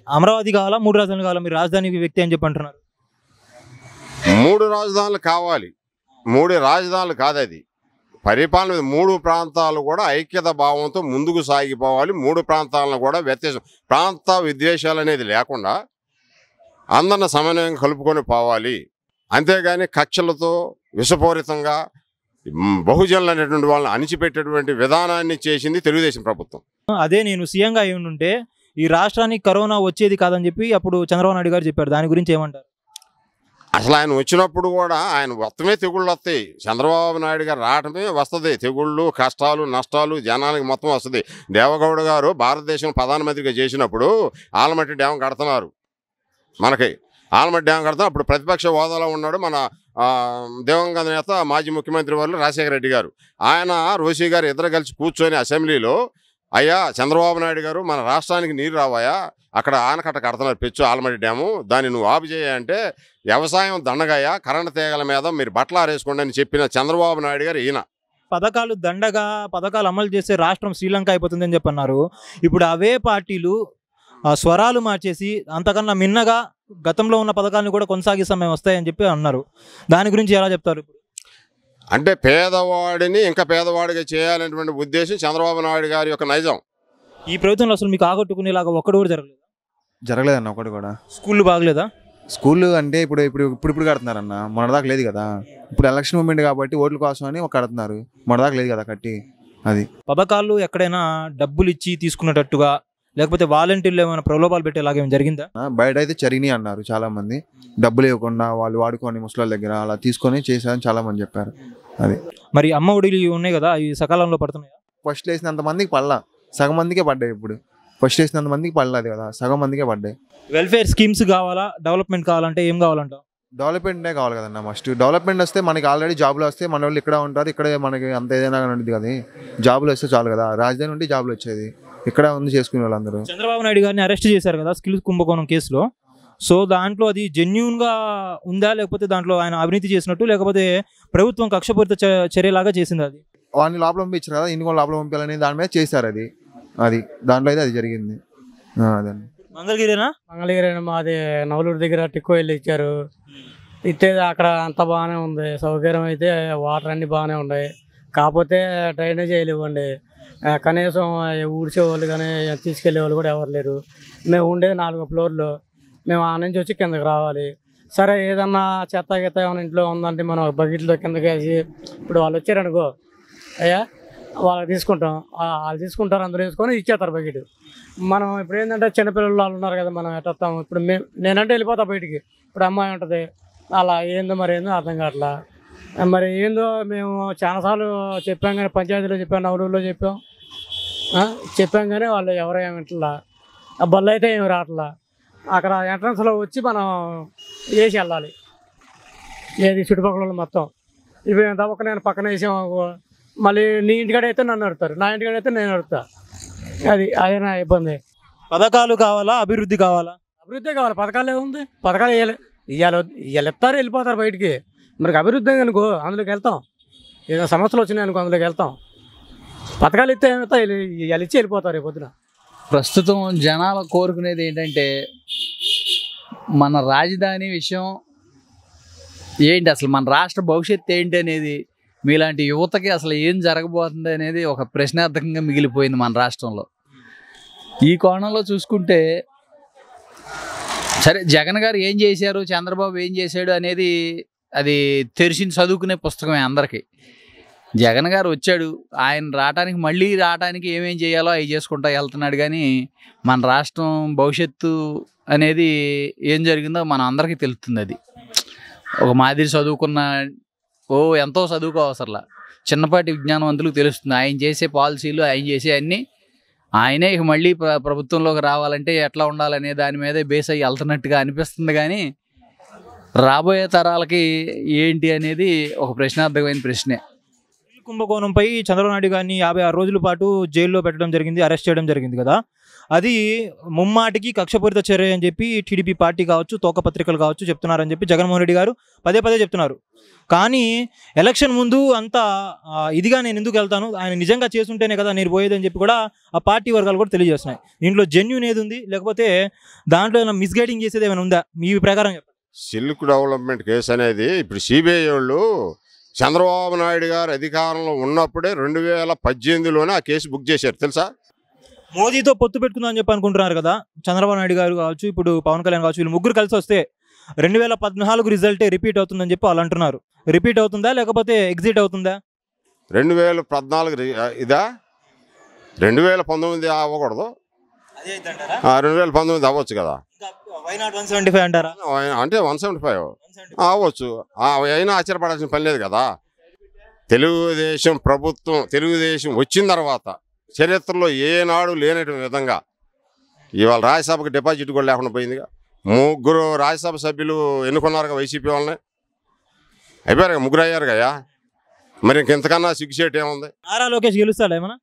అమరావతి కావాలా, 3 రాజధానులు కావాలా? మీరు రాజధాని వ్యక్తి అని చెప్పి అంటున్నారు. 3 రాజధానులు కావాలి. 3 రాజధానులు కాదది. పరిపాలన 3 ప్రాంతాలు కూడా ఐక్యత భావంతో ముందుకు సాగిపోవాలి. 3 ప్రాంతాలను కూడా ప్రాంత విద్వేషాలు అనేది లేకుండా అందరిని సమన్వయం కలుపుకొని పోవాలి. అంతేగాని కక్షలతో విషపూరితంగా బహుజనులు అనేటువంటి వాళ్ళని అణిచిపెట్టేటువంటి విధానాన్ని చేసింది తెలుగుదేశం ప్రభుత్వం. అదే నేను సీఎంగా అయి ఉంటే ఈ రాష్ట్రానికి కరోనా వచ్చేది కాదని చెప్పి అప్పుడు చంద్రబాబు నాయుడు గారు చెప్పారు. దాని గురించి ఏమంటారు? అసలు ఆయన వచ్చినప్పుడు కూడా ఆయన మొత్తమే తెగుళ్ళు వస్తాయి. చంద్రబాబు నాయుడు గారు రావటమే వస్తుంది. తెగుళ్ళు, కష్టాలు, నష్టాలు జనానికి మొత్తం వస్తుంది. దేవగౌడ గారు భారతదేశం ప్రధానమంత్రిగా చేసినప్పుడు ఆలమట్టి డ్యాం కడుతున్నారు. మనకి ఆలమట్టి డ్యాం కడుతున్నారు. అప్పుడు ప్రతిపక్ష హోదాలో ఉన్నాడు మన దివంగత నేత మాజీ ముఖ్యమంత్రి వాళ్ళు రాజశేఖర రెడ్డి గారు. ఆయన రోషి గారు ఇద్దరు కలిసి కూర్చొని అసెంబ్లీలో, అయ్యా చంద్రబాబు నాయుడు గారు మన రాష్ట్రానికి నీరు రావాయా, అక్కడ ఆనకట్ట కడుతున్నారు పెచ్చు ఆలమట్టి డ్యాము, దాన్ని నువ్వు ఆపు చేయంటే వ్యవసాయం దండగాయ, కరెంటు తీగల మీద మీరు బట్టలు ఆరేసుకోండి అని చెప్పిన చంద్రబాబు నాయుడు గారు ఈయన. పథకాలు దండగా పథకాలు అమలు చేస్తే రాష్ట్రం శ్రీలంక అయిపోతుందని చెప్పన్నారు. ఇప్పుడు అవే పార్టీలు స్వరాలు మార్చేసి అంతకన్నా మిన్నగా గతంలో ఉన్న పథకాలను కూడా కొనసాగిస్తాం మేము వస్తాయని చెప్పి అన్నారు. దాని గురించి ఎలా చెప్తారు? అంటే పేదవాడిని ఇంకా పేదవాడిగా చేయాలనేటువంటి ఉద్దేశం చంద్రబాబు నాయుడు గారి యొక్క నైజం. ఈ ప్రభుత్వంలో అసలు మీకు ఆకట్టుకునేలాగా ఒక్కడు కూడా జరగలేదన్న. ఒకటి కూడా. స్కూళ్ళు బాగలేదా? స్కూళ్ళు అంటే ఇప్పుడు కడుతున్నారన్న. మొన్నదాకా లేదు కదా. ఇప్పుడు ఎలక్షన్ మూమెంట్ కాబట్టి ఓట్ల కోసం అని కడుతున్నారు. మొన్నదాకా లేదు కదా కట్టి. అది పథకాలు ఎక్కడైనా డబ్బులు ఇచ్చి తీసుకునేటట్టుగా లేకపోతే వాలంటీర్లు ఏమైనా ప్రలోభాలు పెట్టేలాగా ఏమైనా జరిగిందా? బయట అయితే జరిగినాయి అన్నారు చాలా మంది. డబ్బులు ఇవ్వకుండా వాళ్ళు వాడుకొని ముసలి దగ్గర అలా తీసుకొని చేశారని చాలా మంది చెప్పారు. అది మరి అమ్మ ఒడిలు ఉన్నాయి కదా, అవి సకాలంలో పడుతున్నాయా? ఫస్ట్ వేసినంత మందికి పడలా, సగం మందికే పడ్డాయి. ఇప్పుడు ఫస్ట్ వేసినంత మందికి పడలేదు కదా, సగం మందికే పడ్డాయి. వెల్ఫేర్ స్కీమ్స్ కావాలా, డెవలప్మెంట్ కావాలంటే ఏం కావాలంటావు? డెవలప్మెంటే కావాలి కదన్న. ఫస్ట్ డెవలప్మెంట్ వస్తే మనకి ఆల్రెడీ జాబులు వస్తే మన వాళ్ళు ఇక్కడ ఉంటారు. ఇక్కడే మనకి అంత ఏదైనా ఉంటుంది కదా. జాబులు వస్తే చాలు కదా. రాజధాని నుండి జాబులు వచ్చేది ఇక్కడ ఉంది చేసుకునే వాళ్ళందరూ. చంద్రబాబు నాయుడు గారిని అరెస్ట్ చేశారు కదా స్కిల్ కుంభకోణం కేసులో. సో దాంట్లో అది జెన్యూన్గా ఉందా, లేకపోతే దాంట్లో ఆయన అవినీతి చేసినట్టు, లేకపోతే ప్రభుత్వం కక్షపూరిత చర్యలాగా చేసింది? అది వాడిని లోపల పంపించారు కదా, ఇన్ని కూడా లోపల పంపించాలని దాని మీద చేశారు. అది దాంట్లో అయితే అది జరిగింది. అదండి. మంగళగిరేనా? మాది నవలూరు దగ్గర టిక్కో వెళ్ళి ఇచ్చారు. ఇస్తే అక్కడ అంత బాగానే ఉంది, సౌకర్యం అయితే వాటర్ అన్నీ బాగానే ఉన్నాయి. కాకపోతే డ్రైనేజ్ వేయలేవండి. కనీసం ఊడ్చేవాళ్ళు కానీ తీసుకెళ్లే వాళ్ళు కూడా ఎవరు లేరు. మేము ఉండేది 4వ ఫ్లోర్లో. మేము ఆ నుంచి వచ్చి కిందకి రావాలి. సరే ఏదన్నా చెత్త గీత ఏమైనా ఇంట్లో ఉందంటే మనం బకెట్లో కిందకి వేసి, ఇప్పుడు వాళ్ళు వచ్చారనుకో, అయ్యా వాళ్ళకి తీసుకుంటాం, వాళ్ళు తీసుకుంటారు, అందరూ వేసుకొని ఇచ్చేస్తారు బకెట్. మనం ఇప్పుడు ఏంటంటే చిన్నపిల్లలు వాళ్ళు ఉన్నారు కదా, మనం ఎట్టొస్తాము. ఇప్పుడు నేనంటే వెళ్ళిపోతా బయటికి. ఇప్పుడు అమ్మాయి ఉంటుంది, అలా ఏందో మరి ఏందో అర్థం కావట్లా. మరి ఏందో మేము చాలాసార్లు చెప్పాం కానీ, పంచాయతీలో చెప్పాం, నవలూరులో చెప్పాం కానీ వాళ్ళు ఎవరేమి వింటలా. ఆ బళ్ళు అయితే ఏమి రావట్లా. అక్కడ ఎంట్రన్స్లో వచ్చి మనం వేసి వెళ్ళాలి. ఏది చుట్టుపక్కల మొత్తం ఇవి తప్పక నేను పక్కన వేసాము. మళ్ళీ నీ ఇంటికాడ అయితే నన్ను అడుగుతారు, నా ఇంటికాడ అయితే నేను అడుగుతా. అదే నా ఇబ్బంది. పథకాలు కావాలా, అభివృద్ధి కావాలా? అభివృద్ధి కావాలి. పథకాలు ఏముంది? పథకాలు ఇవాళ ఎత్తారు, వెళ్ళిపోతారు బయటికి. మరి అభివృద్ధి అనుకో అందులోకి వెళ్తాం. ఏదైనా సమస్యలు వచ్చినాయి అనుకో అందులోకి వెళ్తాం. పథకాలు ఇస్తే ఏమవుతా, వాళ్ళు ఇచ్చి వెళ్ళిపోతారు రేపు పొద్దున. ప్రస్తుతం జనాలు కోరుకునేది ఏంటంటే మన రాజధాని విషయం ఏంటి, అసలు మన రాష్ట్ర భవిష్యత్తు ఏంటి అనేది, మీలాంటి యువతకి అసలు ఏం జరగబోతుంది అనేది ఒక ప్రశ్నార్థకంగా మిగిలిపోయింది మన రాష్ట్రంలో. ఈ కోణంలో చూసుకుంటే సరే జగన్ గారు ఏం చేశారు, చంద్రబాబు ఏం చేశాడు అనేది అది తెరిచిన చదువుకునే పుస్తకమే అందరికీ. జగన్ గారు వచ్చాడు, ఆయన మళ్ళీ రావడానికి ఏమేం చేయాలో అవి చేసుకుంటా వెళ్తున్నాడు. కానీ మన రాష్ట్రం భవిష్యత్తు అనేది ఏం జరిగిందో మన అందరికీ తెలుస్తుంది. అది ఒక మాదిరి చదువుకున్న ఎంతో చదువుకోవసరలా చిన్నపాటి విజ్ఞానవంతులకు తెలుస్తుంది. ఆయన చేసే పాలసీలు, ఆయన చేసే అన్నీ ఆయనే ఇక మళ్ళీ ప్రభుత్వంలోకి రావాలంటే ఎట్లా ఉండాలనే దాని మీదే బేస్ అయ్యి వెళ్తున్నట్టుగా అనిపిస్తుంది. కానీ రాబోయే తరాలకి ఏంటి అనేది ఒక ప్రశ్నార్థకమైన ప్రశ్నే. కుంభకోణంపై చంద్రబాబు నాయుడు గారిని 56 రోజుల పాటు జైల్లో పెట్టడం జరిగింది, అరెస్ట్ చేయడం జరిగింది కదా. అది ముమ్మాటికి కక్షపూరిత చర్య అని చెప్పి టీడీపీ పార్టీ కావచ్చు, తోక పత్రికలు కావచ్చు చెప్తున్నారని చెప్పి జగన్మోహన్ రెడ్డి గారు పదే పదే చెప్తున్నారు. కానీ ఎలక్షన్ ముందు అంతా ఇదిగా నేను ఎందుకు వెళ్తాను, ఆయన నిజంగా చేస్తుంటేనే కదా నేను పోయేదని చెప్పి కూడా ఆ పార్టీ వర్గాలు కూడా తెలియజేస్తున్నాయి. దీంట్లో జెన్యూన్ ఏది ఉంది, లేకపోతే దాంట్లో ఏమైనా మిస్గైడింగ్ చేసేది ఏమైనా ఉందా మీ ప్రకారం చెప్పండి. సిల్క్ డెవలప్మెంట్ కేసు అనేది ఇప్పుడు సిబిఐ వాళ్ళు చంద్రబాబు నాయుడు గారు అధికారంలో ఉన్నప్పుడే 2018లోనే ఆ కేసు బుక్ చేశారు తెలుసా. మోదీతో పొత్తు పెట్టుకుందామని చెప్పి అనుకుంటున్నారు కదా చంద్రబాబు నాయుడు గారు కావచ్చు, ఇప్పుడు పవన్ కళ్యాణ్ కావచ్చు, వీళ్ళు ముగ్గురు కలిసి వస్తే 2014 రిజల్టే రిపీట్ అవుతుందని చెప్పి వాళ్ళు అంటున్నారు. రిపీట్ అవుతుందా లేకపోతే ఎగ్జిట్ అవుతుందా? 2014 ఇదా 2019 అవ్వకూడదు, 2019 అవ్వచ్చు కదా. Why not 175 అంటారా? అంటే 175 అవ్వచ్చు. అయినా ఆశ్చర్యపడాల్సిన పని లేదు కదా. తెలుగుదేశం ప్రభుత్వం తెలుగుదేశం వచ్చిన తర్వాత చరిత్రలో ఏనాడు లేని విధంగా ఇవాళ రాజ్యసభకు డిపాజిట్ కూడా లేకుండా పోయిందిగా. 3 రాజ్యసభ సభ్యులు ఎన్నుకున్నారుగా వైసీపీ వాళ్ళని, అయిపోయారు కదా, 3 అయ్యారు కదా. మరి ఇంకెంతకన్నా సిగ్గుచేటు ఏముంది? నారా లోకేష్ గెలుస్తాడా ఏమన్నా?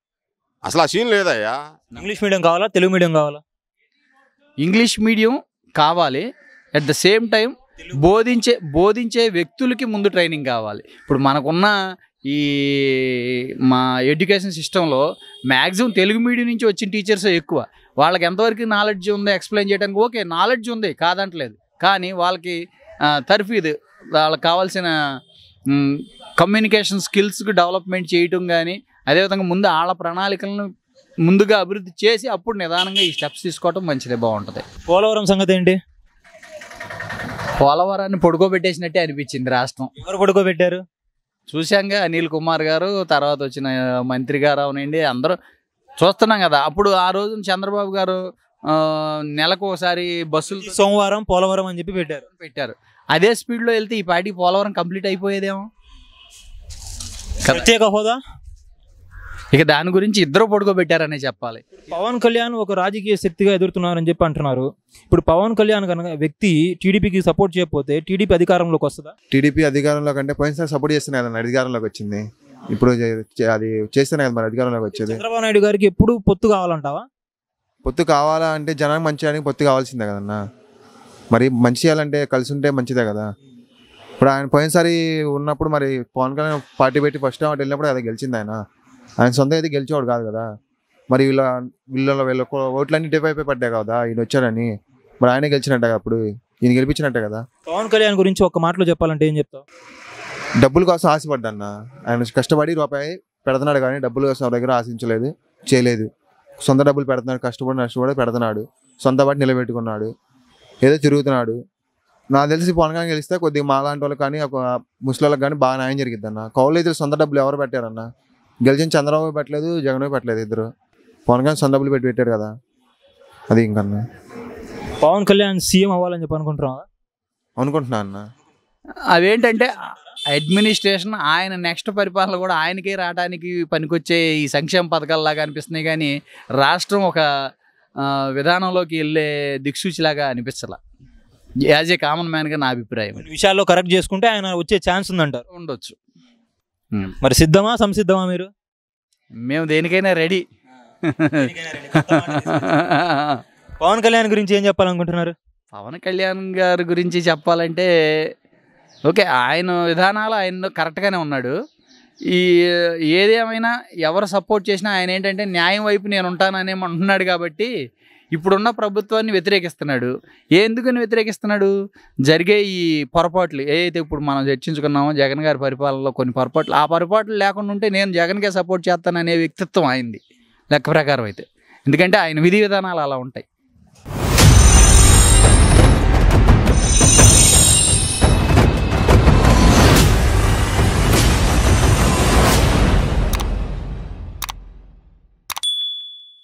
అసలు ఆ సీన్ లేదయ్యా. ఇంగ్లీష్ మీడియం కావాలా, తెలుగు మీడియం కావాలా? ఇంగ్లీష్ మీడియం కావాలి. అట్ ద సేమ్ టైం బోధించే వ్యక్తులకి ముందు ట్రైనింగ్ కావాలి. ఇప్పుడు మనకున్న ఈ మా ఎడ్యుకేషన్ సిస్టంలో మ్యాక్సిమం తెలుగు మీడియం నుంచి వచ్చిన టీచర్స్ ఎక్కువ. వాళ్ళకి ఎంతవరకు నాలెడ్జ్ ఉందో ఎక్స్ప్లెయిన్ చేయడానికి ఓకే, నాలెడ్జ్ ఉంది కాదంటలేదు, కానీ వాళ్ళకి తర్ఫీదు వాళ్ళకి కావాల్సిన కమ్యూనికేషన్ స్కిల్స్కి డెవలప్మెంట్ చేయటం కానీ, అదేవిధంగా ముందు వాళ్ళ ప్రణాళికలను ముందుగా అభివృద్ధి చేసి అప్పుడు నిదానంగా ఈ స్టెప్స్ తీసుకోవటం మంచిదే, బాగుంటుంది. పోలవరం సంగతి ఏంటి? పోలవరాన్ని పడుకోబెట్టేసినట్టే అనిపించింది రాష్ట్రం. ఎవరు పడుకోబెట్టారు? చూశాంగా అనిల్ కుమార్ గారు, తర్వాత వచ్చిన మంత్రి గారు అవనండి, అందరూ చూస్తున్నాం కదా. అప్పుడు ఆ రోజు చంద్రబాబు గారు నెలకు ఒకసారి బస్సులు సోమవారం పోలవరం అని చెప్పి పెట్టారు. అదే స్పీడ్లో వెళ్తే ఈ పార్టీ పోలవరం కంప్లీట్ అయిపోయేదేమో. ప్రత్యేక హోదా ఇక దాని గురించి ఇద్దరు పడుకోబెట్టారనే చెప్పాలి. పవన్ కళ్యాణ్ ఒక రాజకీయ శక్తిగా ఎదురుతున్నారని చెప్పి అంటున్నారు. ఇప్పుడు పవన్ కళ్యాణ్ కనుక వ్యక్తి టీడీపీకి సపోర్ట్ చేయకపోతే టీడీపీ అధికారంలోకి వస్తుందా? టీడీపీ అధికారంలో కంటే పోయినసారి సపోర్ట్ చేస్తున్నాయి కదా, అధికారంలోకి వచ్చింది. ఇప్పుడు అది చేస్తేనే కదా మరి అధికారంలోకి వచ్చేది. చంద్రబాబు నాయుడు గారికి ఎప్పుడు పొత్తు కావాలంటావా? పొత్తు కావాలా అంటే జనానికి మంచి చేయడానికి పొత్తు కావాల్సిందే కదన్నా. మరి మంచి చేయాలంటే కలిసి ఉంటే మంచిదే కదా. ఇప్పుడు ఆయన పోయినసారి ఉన్నప్పుడు మరి పవన్ కళ్యాణ్ పార్టీ పెట్టి ఫస్ట్ టైం వెళ్ళినప్పుడు అది గెలిచింది. ఆయన సొంత అయితే గెలిచేవాడు కాదు కదా. మరి వీళ్ళ ఓట్లన్నీ డిఫై అయిపోయి పడ్డాయి కదా ఈయన వచ్చాడని. మరి ఆయనే గెలిచినట్టే, అప్పుడు ఈయన గెలిపించినట్టే కదా. పవన్ కళ్యాణ్ గురించి ఒక మాటలో చెప్పాలంటే ఏం చెప్తావు? డబ్బుల కోసం ఆశపడ్డాన్న. ఆయన కష్టపడి రూపాయి పెడుతున్నాడు కానీ డబ్బుల కోసం దగ్గర ఆశించలేదు, చేయలేదు. సొంత డబ్బులు పెడుతున్నాడు, నష్టపడి పెడుతున్నాడు, సొంత పాటి నిలబెట్టుకున్నాడు, ఏదో తిరుగుతున్నాడు. నాకు తెలిసి పవన్ కళ్యాణ్ గెలిస్తే కొద్దిగా మాలాంటి వాళ్ళకి కానీ ఒక ముసలిళ్ళకి కానీ బాగా న్యాయం జరిగిద్ది అన్న. కౌలు అయితే సొంత డబ్బులు ఎవరు పెట్టారన్న? గెలిచిన చంద్రబాబు పెట్టలేదు, జగన్ పెట్టలేదు, ఇద్దరు. పవన్ కళ్యాణ్ సొంత డబ్బులు పెట్టాడు కదా, అది ఇంకన్నా. పవన్ కళ్యాణ్ సీఎం అవ్వాలని చెప్పి అనుకుంటున్నా అన్న. అవేంటంటే అడ్మినిస్ట్రేషన్, ఆయన నెక్స్ట్ పరిపాలన కూడా ఆయనకే రావడానికి పనికొచ్చే ఈ సంక్షేమ పథకాలలాగా అనిపిస్తున్నాయి, కానీ రాష్ట్రం ఒక విధానంలోకి వెళ్ళే దిక్సూచిలాగా అనిపించాల. యాజ్ ఏ కామన్ మ్యాన్గా నా అభిప్రాయం. విషయాల్లో కరెక్ట్ చేసుకుంటే ఆయన వచ్చే ఛాన్స్ ఉందంటారు? ఉండొచ్చు. మరి సిద్ధమా సంసిద్ధమా మీరు? మేము దేనికైనా రెడీ. పవన్ కళ్యాణ్ గురించి ఏం చెప్పాలనుకుంటున్నారు? పవన్ కళ్యాణ్ గారి గురించి చెప్పాలంటే ఓకే, ఆయన విధానాలు ఆయన కరెక్ట్గానే ఉన్నాడు. ఏదేమైనా ఎవరు సపోర్ట్ చేసినా ఆయన ఏంటంటే న్యాయం వైపు నేను ఉంటానని అంటున్నాడు. కాబట్టి ఇప్పుడున్న ప్రభుత్వాన్ని వ్యతిరేకిస్తున్నాడు. ఎందుకని వ్యతిరేకిస్తున్నాడు? జరిగే ఈ పొరపాట్లు ఏదైతే ఇప్పుడు మనం చర్చించుకున్నామో, జగన్ గారి పరిపాలనలో కొన్ని పొరపాట్లు, ఆ పొరపాట్లు లేకుండా ఉంటే నేను జగన్కే సపోర్ట్ చేస్తాననే వ్యక్తిత్వం అయింది లెక్క ప్రకారం అయితే. ఎందుకంటే ఆయన విధి విధానాలు అలా ఉంటాయి.